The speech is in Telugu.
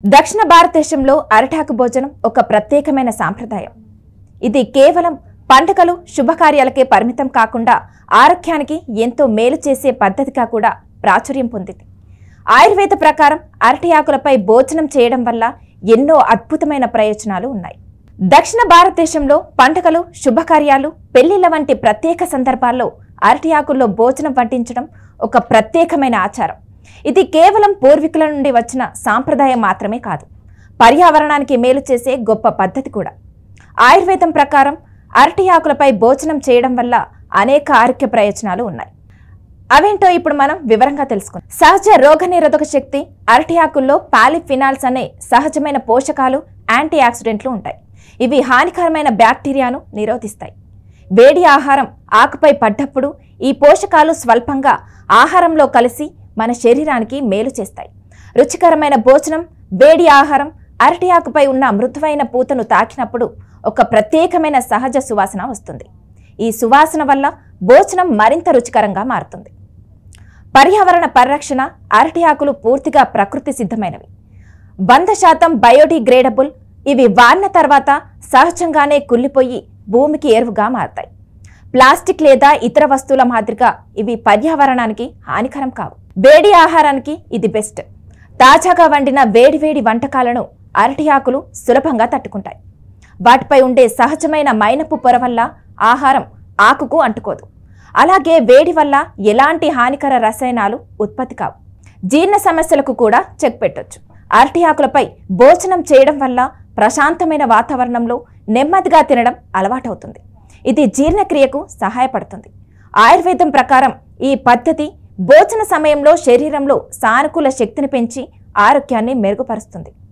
దక్షిణ భారతదేశంలో అరటాకు భోజనం ఒక ప్రత్యేకమైన సాంప్రదాయం. ఇది కేవలం పండుగలు శుభకార్యాలకే పరిమితం కాకుండా ఆరోగ్యానికి ఎంతో మేలు చేసే పద్ధతిగా కూడా ప్రాచుర్యం పొందింది. ఆయుర్వేద ప్రకారం అరటి ఆకులపై భోజనం చేయడం వల్ల ఎన్నో అద్భుతమైన ప్రయోజనాలు ఉన్నాయి. దక్షిణ భారతదేశంలో పండుగలు శుభకార్యాలు పెళ్లిళ్ల వంటి ప్రత్యేక సందర్భాల్లో అరటి ఆకుల్లో భోజనం వడ్డించడం ఒక ప్రత్యేకమైన ఆచారం. ఇది కేవలం పూర్వీకుల నుండి వచ్చిన సాంప్రదాయం మాత్రమే కాదు, పర్యావరణానికి మేలు చేసే గొప్ప పద్ధతి కూడా. ఆయుర్వేదం ప్రకారం అరటి ఆకులపై భోజనం చేయడం వల్ల అనేక ఆరోగ్య ప్రయోజనాలు ఉన్నాయి. అవేంటో ఇప్పుడు మనం వివరంగా తెలుసుకుందాం. సహజ రోగనిరోధక శక్తి అరటి ఆకుల్లో పాలిఫినాల్స్ అనే సహజమైన పోషకాలు, యాంటీ ఆక్సిడెంట్లు ఉంటాయి. ఇవి హానికరమైన బ్యాక్టీరియాను నిరోధిస్తాయి. వేడి ఆహారం ఆకుపై పడ్డప్పుడు ఈ పోషకాలు స్వల్పంగా ఆహారంలో కలిసి మన శరీరానికి మేలు చేస్తాయి. రుచికరమైన భోజనం, వేడి ఆహారం అరటి ఆకుపై ఉన్న మృదువైన పూతను తాకినప్పుడు ఒక ప్రత్యేకమైన సహజ సువాసన వస్తుంది. ఈ సువాసన వల్ల భోజనం మరింత రుచికరంగా మారుతుంది. పర్యావరణ పరిరక్షణ అరటి ఆకులు పూర్తిగా ప్రకృతి సిద్ధమైనవి. 100% బయోడిగ్రేడబుల్. ఇవి వాడిన తర్వాత సహజంగానే కుళ్ళిపోయి భూమికి ఎరువుగా మారతాయి. ప్లాస్టిక్ లేదా ఇతర వస్తువుల మాదిరిగా ఇవి పర్యావరణానికి హానికరం కావు. వేడి ఆహారానికి ఇది బెస్ట్. తాజాగా వండిన వేడివేడి వంటకాలను అరటి ఆకులు సులభంగా తట్టుకుంటాయి. వాటిపై ఉండే సహజమైన మైనపు పొర వల్ల ఆహారం ఆకుకు అంటుకోదు. అలాగే వేడి వల్ల ఎలాంటి హానికర రసాయనాలు ఉత్పత్తి కావు. జీర్ణ సమస్యలకు కూడా చెక్ పెట్టొచ్చు. అరటి ఆకులపై భోజనం చేయడం వల్ల ప్రశాంతమైన వాతావరణంలో నెమ్మదిగా తినడం అలవాటవుతుంది. ఇది జీర్ణక్రియకు సహాయపడుతుంది. ఆయుర్వేదం ప్రకారం ఈ పద్ధతి భోజన సమయంలో శరీరంలో సానుకూల శక్తిని పెంచి ఆరోగ్యాన్ని మెరుగుపరుస్తుంది.